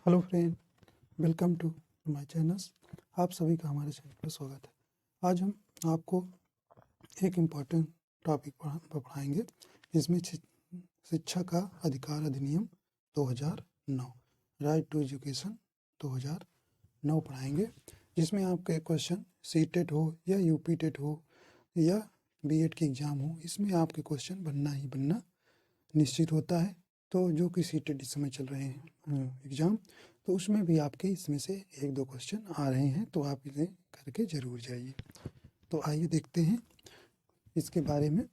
Hello friend, welcome to my channel. आप सभी का हमारे चैनल पर स्वागत है। आज हम आपको एक इम्पॉर्टेंट टॉपिक पढ़ाएंगे जिसमें शिक्षा का अधिकार अधिनियम 2009 राइट टू एजुकेशन 2009 पढ़ाएंगे, जिसमें आपके क्वेश्चन सीटेट हो या यूपी टेट हो या बीएड की एग्ज़ाम हो, इसमें आपके क्वेश्चन बनना ही बनना निश्चित होता है। तो जो कि सीटेट इस समय चल रहे हैं एग्ज़ाम, तो उसमें भी आपके इसमें से एक दो क्वेश्चन आ रहे हैं, तो आप इन्हें करके ज़रूर जाइए। तो आइए देखते हैं इसके बारे में।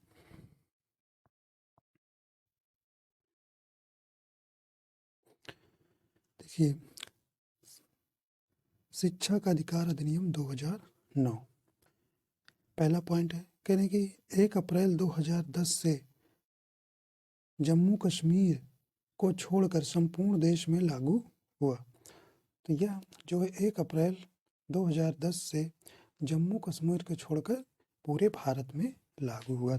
देखिए, शिक्षा का अधिकार अधिनियम 2009, पहला पॉइंट है, कह रहे हैं कि 1 अप्रैल 2010 से जम्मू कश्मीर को छोड़कर संपूर्ण देश में लागू हुआ। तो यह जो है 1 अप्रैल 2010 से जम्मू कश्मीर को छोड़कर पूरे भारत में लागू हुआ।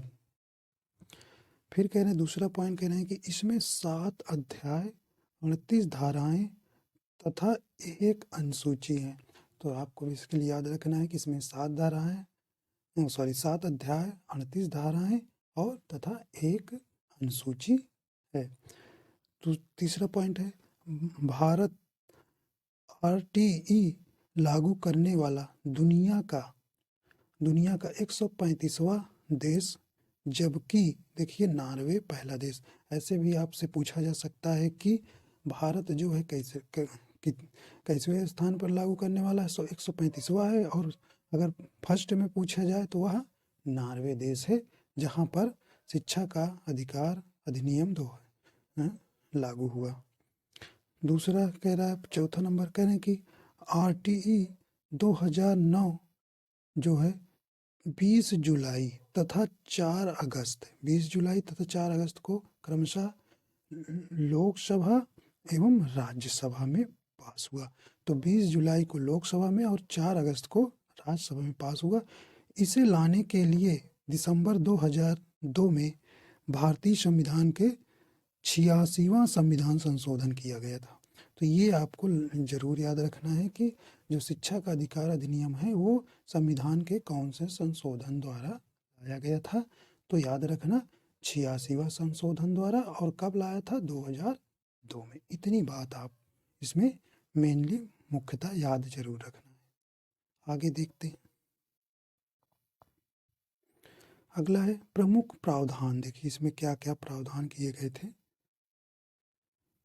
फिर कह रहे हैं, दूसरा पॉइंट कह रहे हैं कि इसमें 7 अध्याय, 29 धाराएं तथा एक अनुसूची है। तो आपको इसके लिए याद रखना है कि इसमें 7 धाराएं, 7 अध्याय, 38 धाराएं और तथा एक अनुसूची है। तो तीसरा पॉइंट है, भारत आरटीई लागू करने वाला दुनिया का 135वां देश, जबकि देखिए नॉर्वे पहला देश। ऐसे भी आपसे पूछा जा सकता है कि भारत जो है कैसे स्थान पर लागू करने वाला है, 135वां है, और अगर फर्स्ट में पूछा जाए तो वह नॉर्वे देश है, जहाँ पर शिक्षा का अधिकार अधिनियम 2 लागू हुआ। दूसरा कह रहा है, चौथा नंबर कह रहे हैं कि आरटीई 2009 जो है 20 जुलाई तथा 4 अगस्त 20 जुलाई तथा 4 अगस्त को क्रमशः लोकसभा एवं राज्यसभा में पास हुआ। तो 20 जुलाई को लोकसभा में और 4 अगस्त को राज्यसभा में पास हुआ। इसे लाने के लिए दिसंबर 2002 में भारतीय संविधान के 86वां संविधान संशोधन किया गया था। तो ये आपको जरूर याद रखना है कि जो शिक्षा का अधिकार अधिनियम है वो संविधान के कौन से संशोधन द्वारा लाया गया था। तो याद रखना 86वां संशोधन द्वारा, और कब लाया था, 2002 में। इतनी बात आप इसमें मेनली मुख्यतः याद जरूर रखना है। आगे देखते हैं। अगला है प्रमुख प्रावधान। देखिए इसमें क्या क्या प्रावधान किए गए थे।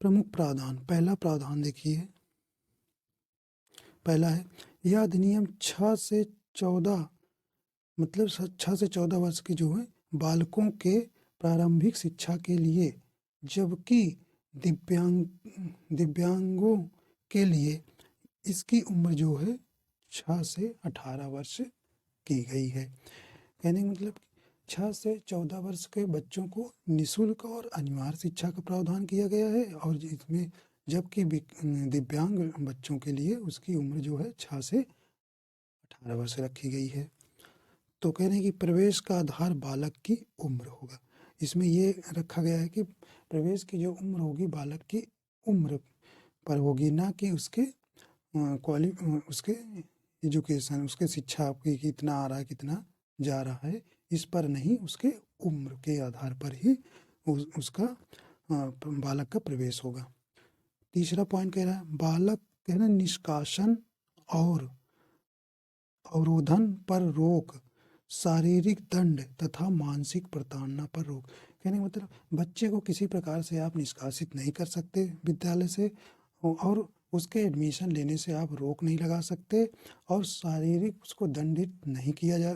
प्रमुख प्रावधान, पहला प्रावधान देखिए, पहला है, यह अधिनियम 6 से 14 मतलब 6 से 14 वर्ष की जो है बालकों के प्रारंभिक शिक्षा के लिए, जबकि दिव्यांगों के लिए इसकी उम्र जो है 6 से 18 वर्ष की गई है। कहने का मतलब 6 से 14 वर्ष के बच्चों को निःशुल्क और अनिवार्य शिक्षा का प्रावधान किया गया है, और इसमें जबकि दिव्यांग बच्चों के लिए उसकी उम्र जो है 6 से 18 वर्ष रखी गई है। तो कह रहे हैं कि प्रवेश का आधार बालक की उम्र होगा। इसमें ये रखा गया है कि प्रवेश की जो उम्र होगी बालक की उम्र पर होगी, ना कि उसके उसके एजुकेशन, उसके शिक्षा की कितना आ रहा है कितना जा रहा है, इस पर नहीं, उसके उम्र के आधार पर ही उसका बालक का प्रवेश होगा। तीसरा पॉइंट कह रहा है, बालक कह रहे निष्कासन और अवरोधन पर रोक, शारीरिक दंड तथा मानसिक प्रताड़ना पर रोक। कहने का मतलब बच्चे को किसी प्रकार से आप निष्कासित नहीं कर सकते विद्यालय से, और उसके एडमिशन लेने से आप रोक नहीं लगा सकते, और शारीरिक उसको दंडित नहीं किया जा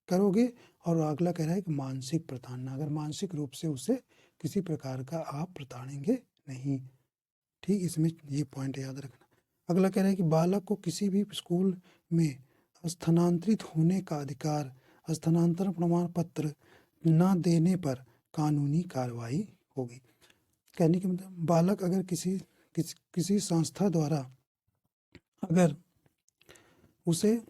करोगे। और अगला कह रहा है कि मानसिक प्रताड़ना, अगर मानसिक रूप से उसे किसी प्रकार का आप प्रताड़ेंगे नहीं। ठीक, इसमें ये पॉइंट याद रखना। अगला कह रहा है कि बालक को किसी भी स्कूल में स्थानांतरित होने का अधिकार, स्थानांतरण प्रमाण पत्र न देने पर कानूनी कार्रवाई होगी। कहने के मतलब बालक अगर किसी संस्था द्वारा अगर उसे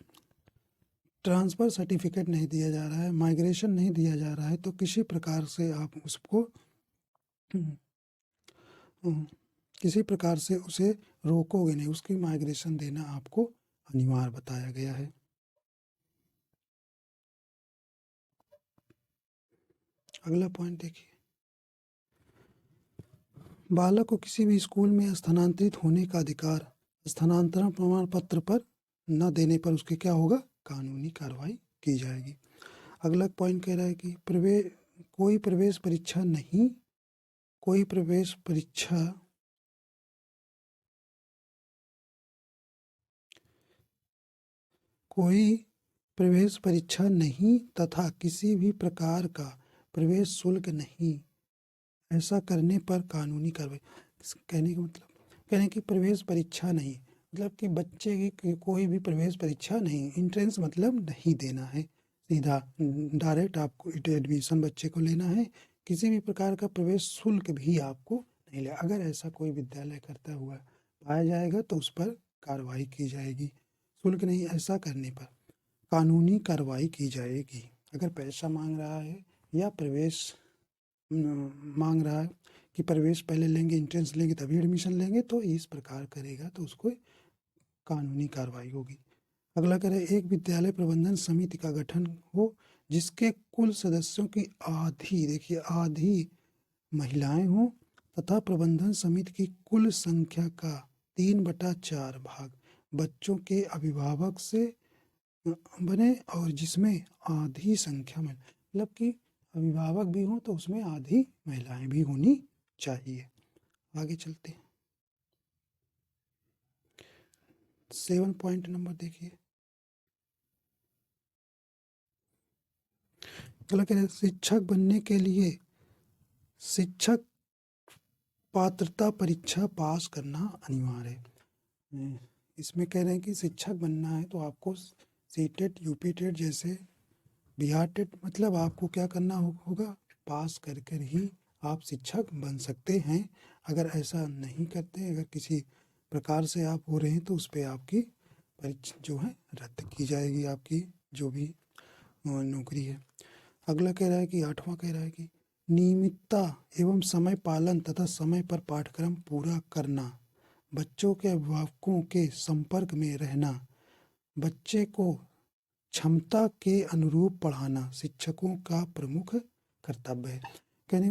ट्रांसफ़र सर्टिफिकेट नहीं दिया जा रहा है, माइग्रेशन नहीं दिया जा रहा है, तो किसी प्रकार से आप उसको किसी प्रकार से उसे रोकोगे नहीं, उसकी माइग्रेशन देना आपको अनिवार्य बताया गया है। अगला पॉइंट देखिए, बालक को किसी भी स्कूल में स्थानांतरित होने का अधिकार स्थानांतरण प्रमाण पत्र पर न देने पर उसके क्या होगा, कानूनी कार्रवाई की जाएगी। अगला पॉइंट कह रहा है कि कोई प्रवेश परीक्षा नहीं कोई प्रवेश परीक्षा कोई प्रवेश परीक्षा नहीं तथा किसी भी प्रकार का प्रवेश शुल्क नहीं, ऐसा करने पर कानूनी कार्रवाई। कहने की प्रवेश परीक्षा नहीं मतलब कि बच्चे की कोई भी प्रवेश परीक्षा नहीं, एंट्रेंस मतलब नहीं देना है, सीधा डायरेक्ट आपको एडमिशन बच्चे को लेना है, किसी भी प्रकार का प्रवेश शुल्क भी आपको नहीं ले। अगर ऐसा कोई विद्यालय करता हुआ पाया जाएगा तो उस पर कार्रवाई की जाएगी। शुल्क नहीं, ऐसा करने पर कानूनी कार्रवाई की जाएगी। अगर पैसा मांग रहा है या प्रवेश मांग रहा है कि प्रवेश पहले लेंगे, एंट्रेंस लेंगे तभी एडमिशन लेंगे, तो इस प्रकार करेगा तो उसको कानूनी कार्रवाई होगी। अगला कह रहे एक विद्यालय प्रबंधन समिति का गठन हो जिसके कुल सदस्यों की आधी, देखिए आधी महिलाएं हों तथा प्रबंधन समिति की कुल संख्या का 3/4 भाग बच्चों के अभिभावक से बने और जिसमें आधी संख्या में मतलब कि अभिभावक भी हों तो उसमें आधी महिलाएं भी होनी चाहिए। आगे चलते हैं, 7 पॉइंट नंबर देखिए, अगला कह रहे शिक्षक बनने के लिए शिक्षक पात्रता परीक्षा पास करना अनिवार्य है। इसमें कह रहे हैं कि शिक्षक बनना है तो आपको सीटेट, यूपी टेट जैसे बिहार टेट मतलब आपको क्या करना होगा, पास कर कर ही आप शिक्षक बन सकते हैं। अगर ऐसा नहीं करते, अगर किसी प्रकार से आप हो रहे हैं तो उस पर आपकी परीक्षा जो है रद्द की जाएगी, आपकी जो भी नौकरी है। अगला कह रहा है कि 8वां कह रहा है कि नियमितता एवं समय पालन तथा समय पर पाठ्यक्रम पूरा करना, बच्चों के अभिभावकों के संपर्क में रहना, बच्चे को क्षमता के अनुरूप पढ़ाना शिक्षकों का प्रमुख कर्तव्य है। कह रहे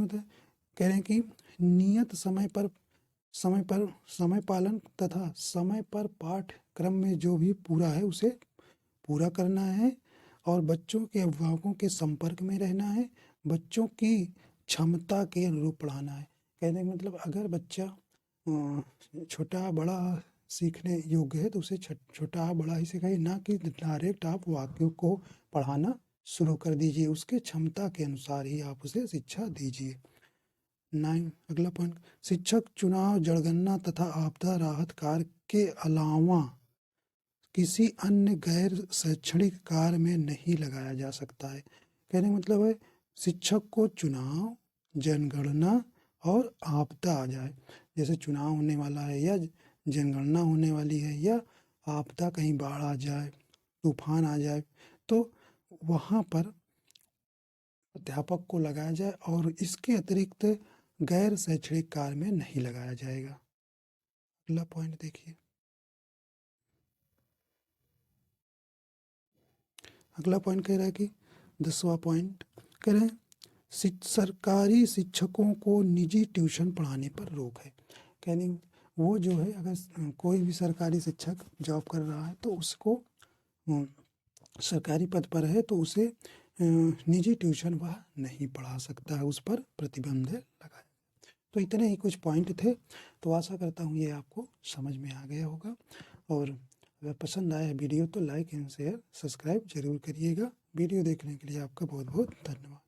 हैं कि नियत समय पालन तथा समय पर पाठ्यक्रम में जो भी पूरा है उसे पूरा करना है और बच्चों के अभिभावकों के संपर्क में रहना है, बच्चों की क्षमता के अनुरूप पढ़ाना है। कहने का मतलब अगर बच्चा छोटा बड़ा सीखने योग्य है तो उसे छोटा बड़ा ही सिखाइए, ना कि डायरेक्ट आप वाक्यों को पढ़ाना शुरू कर दीजिए, उसके क्षमता के अनुसार ही आप उसे शिक्षा दीजिए। 9 अगला पॉइंट, शिक्षक चुनाव, जनगणना तथा आपदा राहत कार्य के अलावा किसी अन्य गैर शैक्षणिक कार्य में नहीं लगाया जा सकता है। कहने का मतलब है शिक्षक को चुनाव, जनगणना और आपदा आ जाए, जैसे चुनाव होने वाला है या जनगणना होने वाली है या आपदा कहीं बाढ़ आ जाए, तूफान आ जाए, तो वहाँ पर अध्यापक को लगाया जाए और इसके अतिरिक्त गैर शैक्षणिक कार्य में नहीं लगाया जाएगा। अगला पॉइंट देखिए, अगला पॉइंट कह रहा है कि 10वां पॉइंट कह रहे हैं सरकारी शिक्षकों को निजी ट्यूशन पढ़ाने पर रोक है। कहने वो जो है अगर कोई भी सरकारी शिक्षक जॉब कर रहा है तो उसको सरकारी पद पर है तो उसे निजी ट्यूशन वह नहीं पढ़ा सकता है, उस पर प्रतिबंध लगाया। तो इतने ही कुछ पॉइंट थे, तो आशा करता हूँ ये आपको समझ में आ गया होगा और अगर पसंद आया वीडियो तो लाइक एंड शेयर सब्सक्राइब जरूर करिएगा। वीडियो देखने के लिए आपका बहुत बहुत धन्यवाद।